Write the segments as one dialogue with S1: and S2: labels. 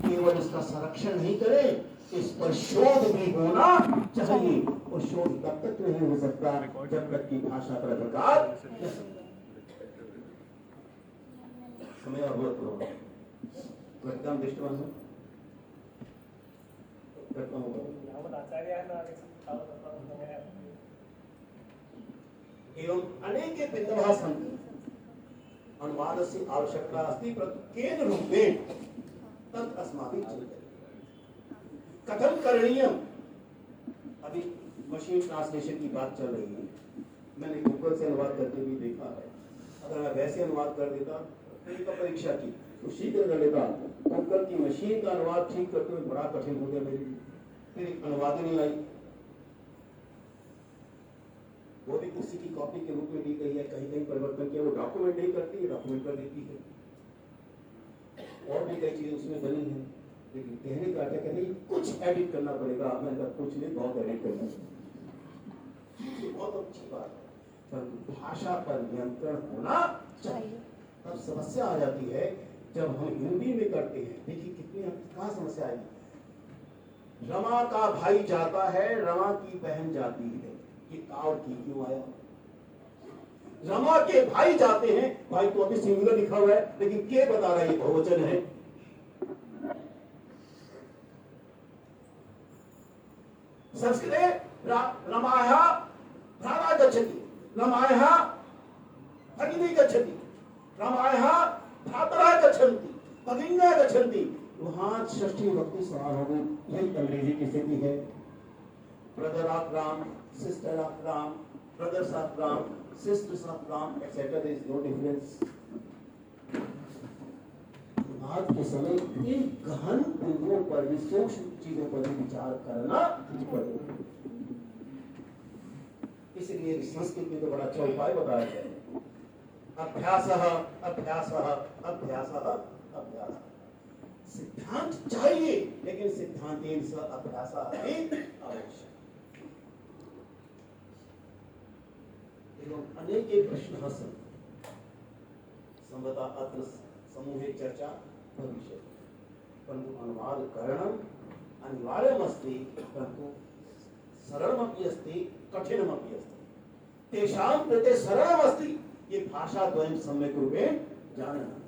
S1: केवल इसका संरक्षण नहीं करें, इस पर शोध भी होना चाहिए। और शोध तब तक नहीं हो सकता जब तक की भाषा पर अधिकार समय अवगत हो। एकदम दृष्टिवान हो एवं अनेके बिन्दवः सन्ति अनुवादस्य आवश्यकता अस्ति, परन्तु केन रूपेण तत् अस्माभिः चिन्तनीयम्। कथं करणीयम्? अभी मशीन ट्रांसलेशन की बात चल रही है, मैंने गूगल से अनुवाद करते भी देखा है। अगर मैं वैसे अनुवाद कर देता, कई का परीक्षा की तो शीघ्र कर लेता, गूगल की मशीन का अनुवाद ठीक करते हुए बड़ा कठिन हो गया मेरे लिए। फिर अनुवाद नहीं आई, वो भी उसी की कॉपी के रूप में दी गई है, कहीं कहीं परिवर्तन किया। वो डॉक्यूमेंट नहीं करती, डॉक्यूमेंट कर देती है, और भी कई चीजें उसमें बनी है। लेकिन कहने का क्या कहते हैं, कुछ एडिट करना पड़ेगा। मैंने कहा कुछ नहीं, बहुत एडिट करना है, बहुत अच्छी बात है, पर भाषा पर नियंत्रण होना चाहिए। तब समस्या आ जाती है जब हम हिंदी में करते हैं। देखिए कितनी कहाँ समस्या आएगी। रमा का भाई जाता है, रमा की बहन जाती है, ये और की क्यों आया? रमा के भाई जाते हैं, भाई तो अभी सिंगुलर लिखा हुआ है, लेकिन के बता रहा है ये बहुवचन है। संस्कृते रमाया भ्राता गच्छति, रमाया भगिनी गच्छति, रमाया भ्रातरः गच्छन्ति, भगिन्यः गच्छन्ति। वहां षष्ठी विभक्ति समान हो गई। यही अंग्रेजी की स्थिति है। Brother of Ram, sister of Ram, brothers of Ram, sisters of Ram, etcetera. There is no difference. आज के समय इन गहन बिंदुओं पर भी, सूक्ष्म चीजों पर भी विचार करना पड़ेगा। इसलिए संस्कृत में तो बड़ा अच्छा उपाय बताया गया है, अभ्यासः अभ्यासः अभ्यासः अभ्यासः। सिद्धांत चाहिए, लेकिन सिद्धांतेन सह अभ्यासः भी आवश्यक। एवं अनेके प्रश्नाः सन्ति, संभवतः अत्र समूहे चर्चा भविष्यति, परन्तु अनुवाद करणम् अनिवार्यमस्ति, परन्तु सरलमपि अस्ति, कठिनमपि अस्ति। तेषां कृते सरलमस्ति, ये भाषा द्वयं सम्यक् रूपेण जानन्ति।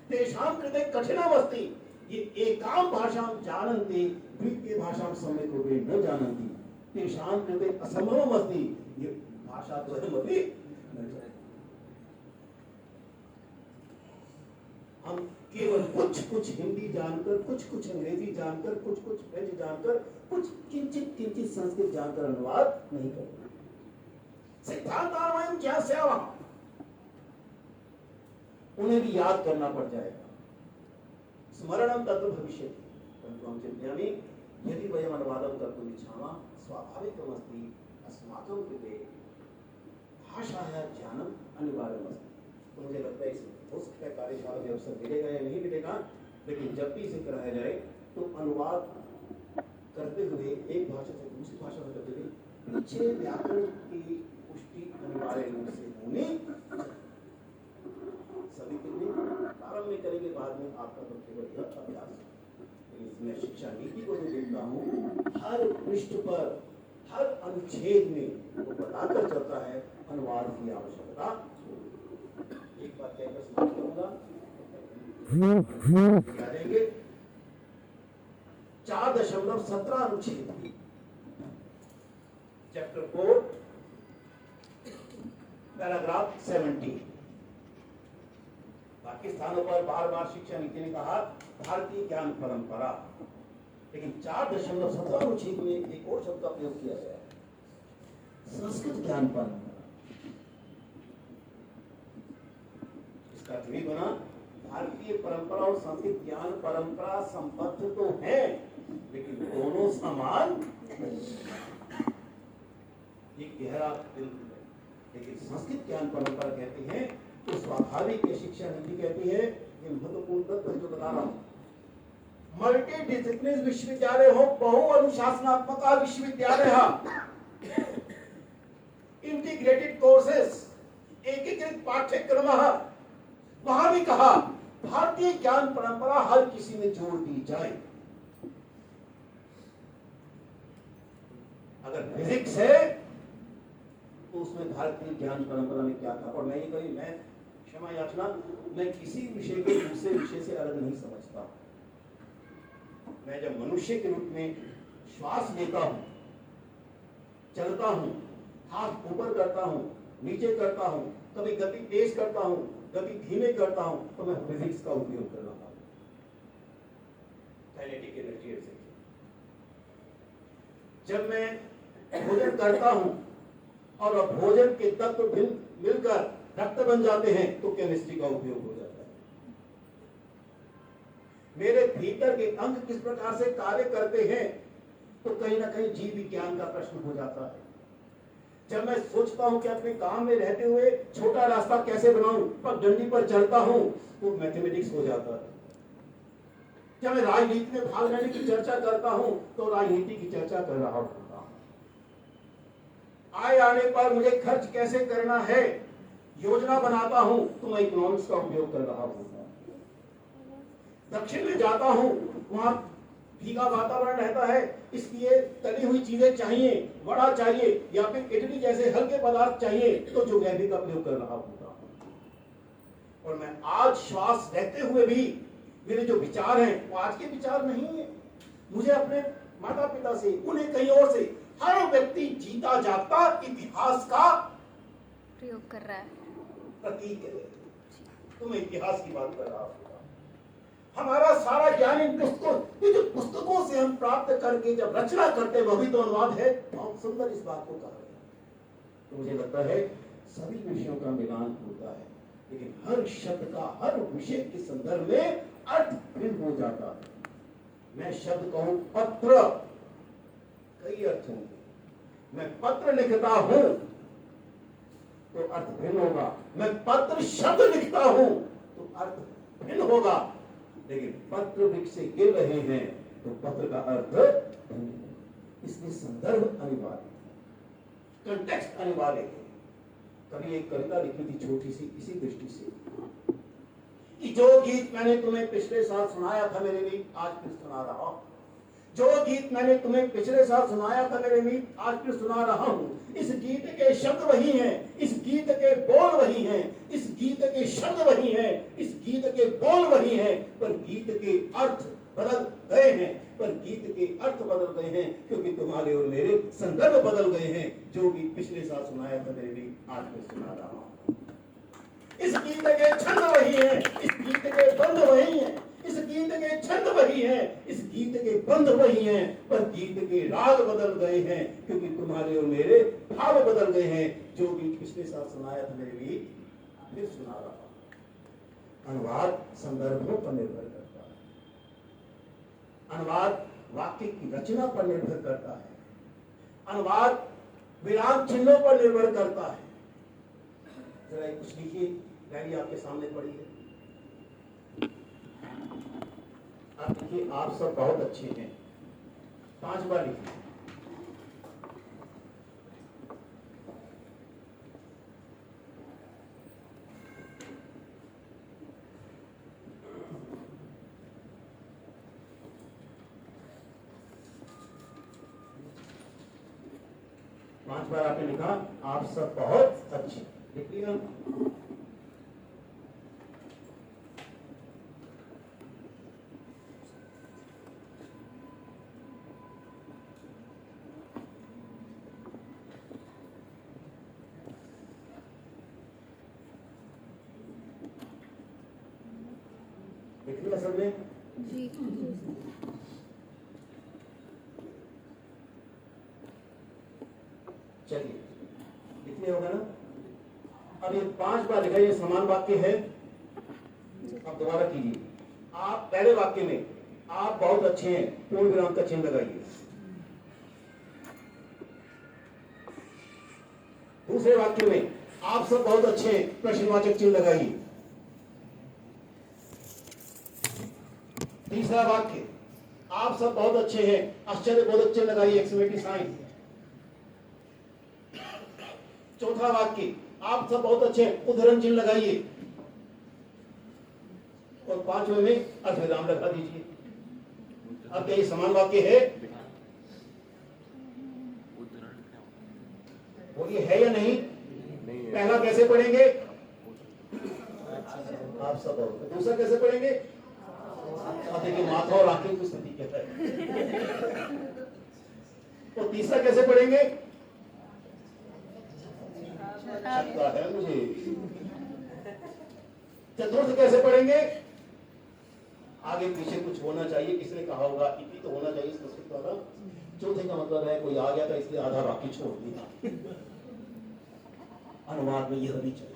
S1: तेषां कृते कठिनमस्ति, ये एकां भाषां जानन्ति, द्वितीय भाषां सम्यक् रूपेण न जानन्ति। तेषां कृते असम्भवमस्ति, ये भाषा द्वयमपि न जानन्ति। हम केवल कुछ हिंदी जानकर, कुछ अंग्रेजी जानकर, कुछ फ्रेंच जानकर, कुछ किंचित संस्कृत जानकर अनुवाद नहीं करेंगे। सिद्धांतान्वयं ज्ञास्यामः, उन्हें भी याद करना पड़ जाएगा। स्मरणं तत्र भविष्यति, परन्तु हम चिन्तयामि यदि वयम् अनुवादं कर्तुम् इच्छामः, स्वाभाविकमस्ति अस्माकं कृते भाषायाः ज्ञानम् अनिवार्यमस्ति। तो मुझे लगता है इसमें हो सकता है कार्यशाला में अवसर मिलेगा या नहीं मिलेगा, लेकिन जब भी इसे कराया जाए तो अनुवाद करते हुए एक भाषा से दूसरी भाषा में करते हुए पीछे व्याकरण की पुष्टि अनिवार्य रूप से होनी सभी के लिए। प्रारंभ में करेंगे, बाद में आपका तो केवल यह अभ्यास है। इसमें शिक्षा नीति को जो देखता हूँ, हर पृष्ठ पर, हर अनुच्छेद में वो बताकर चलता है अनुवाद की आवश्यकता। एक बात कहकर समाप्त करूंगा, 4.17 अनुच्छेद, चैप्टर 4, पैराग्राफ 70। बाकी स्थानों पर बार बार शिक्षा नीति ने कहा भारतीय ज्ञान परंपरा, लेकिन 4.17 अनुच्छेद में एक और शब्द का प्रयोग किया गया है, संस्कृत ज्ञान परंपरा। इसका अर्थ भी बना भारतीय परंपरा और संस्कृत ज्ञान परंपरा संबद्ध तो है, लेकिन दोनों समान एक गहरा बिंदु है। लेकिन संस्कृत ज्ञान परंपरा कहती है तो स्वाभाविक शिक्षा नीति कहती है, ये महत्वपूर्ण तत्व जो बता रहा हूं। मल्टी डिसिप्लिन विश्वविद्यालय हो, बहु अनुशासनात्मक विश्वविद्यालय हो, इंटीग्रेटेड कोर्सेस, एकीकृत पाठ्यक्रम, वहां भी कहा भारतीय ज्ञान परंपरा हर किसी में जोड़ दी जाए। अगर फिजिक्स है तो उसमें भारतीय ज्ञान परंपरा में क्या था। और मैं ये कही, मैं क्षमा याचना, मैं किसी विषय को दूसरे विषय से अलग नहीं समझता। मैं जब मनुष्य के रूप में श्वास लेता हूं, चलता हूं, हाथ ऊपर करता हूं, नीचे करता हूं, कभी गति तेज करता हूं, गति धीमे करता हूं, तो मैं फिजिक्स का उपयोग कर रहा हूं, काइनेटिक एनर्जी से। जब मैं भोजन करता हूं और भोजन के तत्व मिलकर रक्त बन जाते हैं तो केमिस्ट्री का उपयोग हो जाता है। मेरे भीतर के अंग किस प्रकार से कार्य करते हैं तो कहीं ना कहीं जीव विज्ञान का प्रश्न हो जाता है। जब मैं सोचता हूं कि अपने काम में रहते हुए छोटा रास्ता कैसे बनाऊं, पर डंडी पर चलता हूं तो मैथमेटिक्स हो जाता है। जब मैं राजनीति में भाग लेने की चर्चा करता हूं तो राजनीति की चर्चा कर रहा होता हूं। आय आने पर मुझे खर्च कैसे करना है योजना बनाता हूं तो मैं इकोनॉमिक्स का उपयोग कर रहा होता हूं। दक्षिण में जाता हूं, वहां भीगा वातावरण रहता है, इसलिए तली हुई चीजें चाहिए, वड़ा चाहिए या फिर इडली जैसे हल्के पदार्थ चाहिए, तो ज्योग्राफी का प्रयोग कर रहा होता हूं। और मैं आज श्वास रहते हुए भी मेरे जो विचार हैं वो आज के विचार नहीं है। मुझे अपने माता पिता से, उन्हें कहीं और से, हर व्यक्ति जीता जागता इतिहास का
S2: प्रयोग कर रहा है,
S1: प्रतीक है। तो मैं इतिहास की बात कर रहा हूं। हमारा सारा ज्ञान इन पुस्तकों, ये जो पुस्तकों से हम प्राप्त करके जब रचना करते वह भी तो अनुवाद है। बहुत सुंदर इस बात को कहा गया। तो मुझे लगता है सभी विषयों का मिलान होता है, लेकिन हर शब्द का हर विषय के संदर्भ में अर्थ भिन्न हो जाता है। मैं शब्द कहूं पत्र, कई अर्थ होंगे। मैं पत्र लिखता हूं तो अर्थ भिन्न होगा, मैं पत्र शब्द लिखता हूं तो अर्थ भिन्न होगा। लेकिन पत्र वृक्ष से गिर रहे हैं तो पत्र का अर्थ भिन्न है। इसलिए संदर्भ अनिवार्य है, कंटेक्स्ट अनिवार्य है। कभी एक कविता लिखी थी छोटी सी, इसी दृष्टि से कि जो गीत मैंने तुम्हें पिछले साल सुनाया था मेरे लिए आज फिर सुना रहा हूं। जो गीत मैंने तुम्हें पिछले साल सुनाया था मेरे लिए आज फिर सुना रहा हूं। इस गीत के शब्द वही हैं, इस गीत के बोल वही हैं, इस गीत के शब्द वही हैं, इस गीत के बोल वही हैं, पर गीत के अर्थ बदल गए हैं। पर गीत के अर्थ बदल गए हैं क्योंकि तुम्हारे और मेरे संदर्भ बदल गए हैं। जो गीत पिछले साल सुनाया था मेरे लिए आज फिर सुना रहा हूं। इस गीत के छंद वही हैं, इस गीत के बंध वही हैं, इस गीत के छंद वही हैं, इस गीत के बंध वही हैं, पर गीत के राग बदल गए हैं क्योंकि तुम्हारे और मेरे भाव बदल गए हैं। जो गीत पिछले साल सुनाया था मेरे लिए फिर सुना रहा हूं। अनुवाद संदर्भों पर निर्भर करता है, अनुवाद वाक्य की रचना पर निर्भर करता है, अनुवाद विराम चिन्हों पर निर्भर करता है। जरा कुछ लिखिए, डायरी आपके सामने पड़ी है, आप लिखिए आप सब बहुत अच्छे हैं। 5 बार लिखिए। पांच बार आपने लिखा आप सब बहुत अच्छे, लिख लिया। लिख लिया सबने?
S2: जी।
S1: चलिए इतने होगा ना। अब ये 5 बार लिखा, ये समान वाक्य है। अब दोबारा कीजिए। आप पहले वाक्य में आप बहुत अच्छे हैं, पूर्ण विराम का चिन्ह लगाइए। दूसरे वाक्य में आप सब बहुत अच्छे हैं, प्रश्नवाचक चिन्ह लगाइए। तीसरा वाक्य आप सब बहुत अच्छे हैं, आश्चर्यबोधक चिन्ह लगाइए, एक्सक्लेमेटरी साइन। चौथा वाक्य आप सब बहुत अच्छे हैं, उद्धरण चिन्ह लगाइए। और 5वें में अर्धविराम लगा दीजिए। अब क्या ये समान वाक्य है? बोलिए है या नहीं? पहला कैसे पढ़ेंगे? आप सब और दूसरा कैसे पढ़ेंगे? अब देखिए माथा और आंखें की स्थिति क्या है। तो तीसरा कैसे पढ़ेंगे? लगता है मुझे। चतुर्थ कैसे पढ़ेंगे? आगे पीछे कुछ होना चाहिए, किसने कहा होगा इति तो होना चाहिए संस्कृत वाला। चौथे का मतलब है कोई आ गया था इसलिए आधा बाकी छोड़ दिया। अनुवाद में यह भी चाहिए।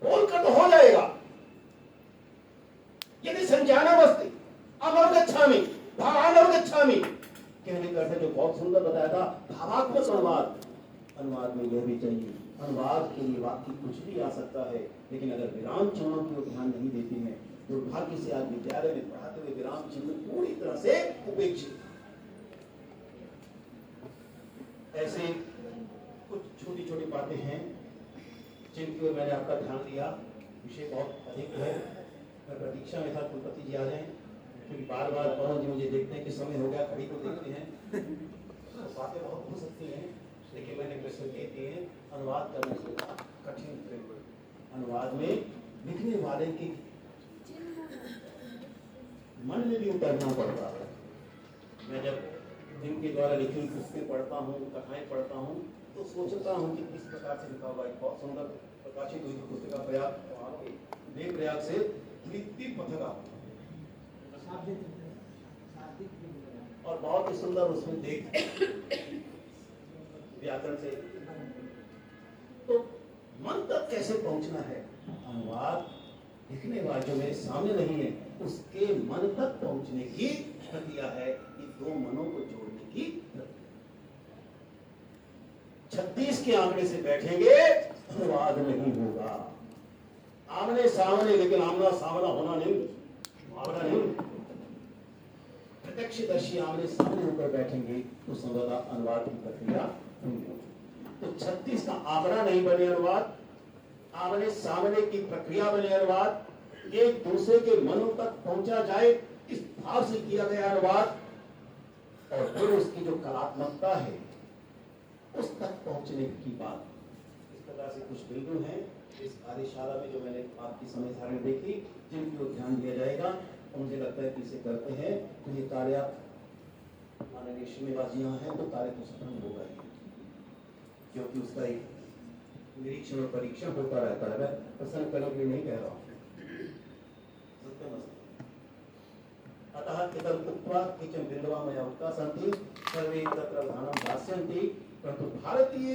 S1: बोलकर तो हो जाएगा। यदि संज्ञानावस्थि अमर गच्छामि भावानर गच्छामि कहने का अर्थ जो बहुत सुंदर बताया था, भावात्मक अनुवाद। अनुवाद में यह भी चाहिए। अनुवाद के लिए वाक्य कुछ भी आ सकता है, लेकिन अगर विराम चिन्हों की ओर ध्यान नहीं देती है, दुर्भाग्य से आज विद्यालय में पढ़ाते हुए विराम चिन्ह पूरी तरह से उपेक्षित। ऐसे कुछ छोटी छोटी बातें हैं जिनकी ओर मैंने आपका ध्यान दिया। विषय बहुत अधिक है। मैं प्रतीक्षा में था कुलपति जी आ जाएं, क्योंकि बार बार पवन जी मुझे देखते हैं कि समय हो गया, घड़ी को देखते हैं। तो बातें बहुत हो सकती हैं, लेकिन मैंने प्रश्न दिए हैं। अनुवाद करने से कठिन है। अनुवाद में लिखने वाले की मन में भी उतरना पड़ता है। मैं जब जिनके द्वारा लिखी हुई पुस्तकें पढ़ता हूँ, कथाएं पढ़ता हूँ, तो सोचता हूँ कि किस प्रकार से लिखा हुआ है। बहुत सुंदर प्रकाशित हुई पुस्तक प्रयाग प्रयाग से तृप्ति पथका और बहुत ही सुंदर उसमें देख व्याकरण से। तो मन तक कैसे पहुंचना है? अनुवाद लिखने वाले जो मेरे सामने नहीं है उसके मन तक पहुंचने की प्रक्रिया है। ये दो मनों को जोड़ने की प्रक्रिया। 36 के आंकड़े से बैठेंगे अनुवाद नहीं होगा। आमने सामने, लेकिन आमना सामना होना नहीं, आमना नहीं। प्रत्यक्षदर्शी आमने सामने होकर बैठेंगे तो संभवतः अनुवाद की प्रक्रिया होगी। तो 36 का आंकड़ा नहीं बने अनुवाद, आमने सामने की प्रक्रिया बने अनुवाद, एक दूसरे के मनों तक पहुंचा जाए इस भाव से किया गया अनुवाद, और फिर उसकी जो कलात्मकता है उस तक पहुंचने की बात। इस प्रकार से कुछ बिंदु हैं इस कार्यशाला में जो मैंने आपकी समय सारणी देखी, जिनकी ओर ध्यान दिया जाएगा। और मुझे लगता है कि इसे करते हैं तो ये कार्य माननीय श्रीनिवास जी यहाँ है तो कार्य तो सफल होगा ही, क्योंकि उसका एक निरीक्षण और परीक्षण होता रहता है। मैं प्रसन्न करने के लिए नहीं कह रहा हूँ। अतः केवल उक्त्वा किचन बिंदवा मया उक्ता सन्ति सर्वे तत्र ध्यानं दास्यन्ति, परंतु भारतीय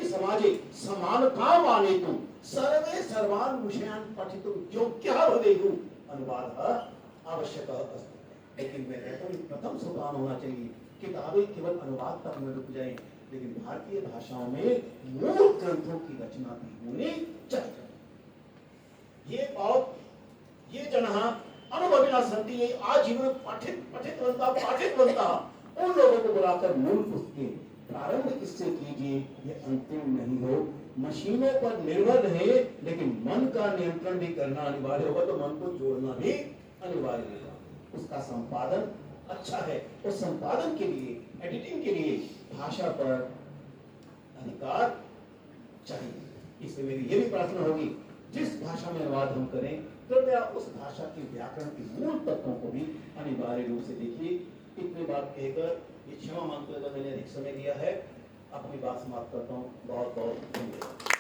S1: समाजे समानताम् आनेतुं सर्वे सर्वान् विषयान् पठितुं योग्यः भवेयुः अनुवादः आवश्यकः अस्ति। लेकिन मैं कहता हूँ प्रथम सोपान होना चाहिए। किताबें केवल अनुवाद तक न रुक जाएं, लेकिन भारतीय भाषाओं में मूल ग्रंथों की रचना भी होनी चाहिए। ये जनः अनुभविना सन्ति, ये आजीवन पाठित बनता उन लोगों को बुलाकर मूल पुस्तकें प्रारंभ इससे कीजिए, ये अंतिम नहीं हो। मशीनों पर निर्भर रहे, लेकिन मन का नियंत्रण भी करना अनिवार्य होगा। तो मन को जोड़ना भी अनिवार्य होगा। उसका संपादन अच्छा है, उस संपादन के लिए, एडिटिंग के लिए भाषा पर अधिकार चाहिए। इसलिए मेरी ये भी प्रार्थना होगी, जिस भाषा में अनुवाद हम करें कृपया उस भाषा के व्याकरण के मूल तत्वों को भी अनिवार्य रूप से देखिए। इतनी बात कहकर ये क्षमा मांगते हुए मैंने अधिक समय लिया है, अपनी बात समाप्त करता हूँ। बहुत बहुत धन्यवाद।